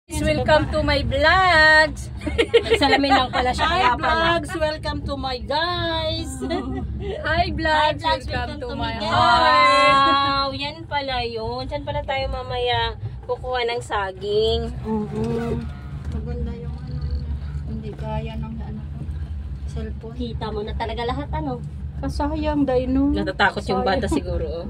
Welcome to my vlogs. Salamin lang pala siya. Hi Kaya pala. vlogs, welcome to my guys. Hi vlogs, welcome to my heart. Wow, yan pala yun. Diyan pala tayo mamaya kukuha ng saging. Maganda yung ano niya. Hindi kaya ng ano ko. Cellphone. Kita mo na talaga lahat ano. Kasayang dino. Natatakot yung bata siguro.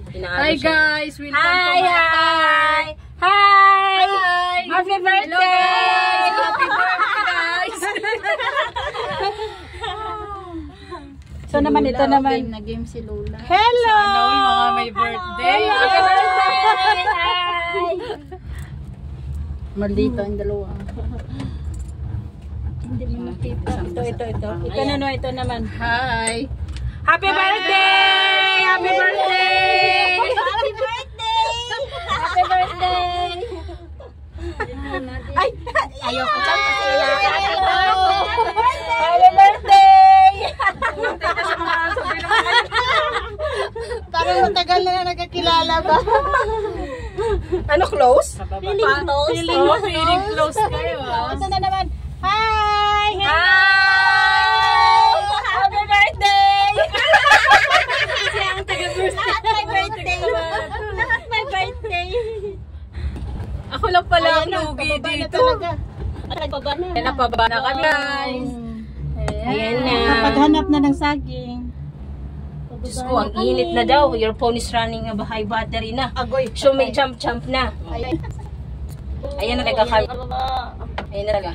Hi guys, welcome to Hi, my hi! Hi! Hi! Happy birthday! Happy birthday guys! So naman ito naman. Nag-game si Lola. Hello! Sana all mga may birthday. Happy birthday! Hi! Maldito ang dalawa. Hindi mo nakita. Ito. Ito naman. Hi! Happy birthday! Happy birthday! Happy birthday! Happy birthday! Ay! Ayoko dyan kasi Hello! Happy birthday! Parang matagal na nagkakilala ba? Ano, close? Feeling close. Feeling close kayo ah. Ito na naman. Hi! Hi! Happy birthday! Lahat may birthday. Lahat may birthday. Ako lang pala ang Ayan na, lugi pababa na dito. talaga. Nagpaba na. Ayan, napaba na kami guys. Ayan na. Paghanap na ng saging. Diyos ko, ang init na daw. Your phone is running a high battery na. Agoy. So may jump na. Ayan. Ayan na talaga kami. Ayan na talaga.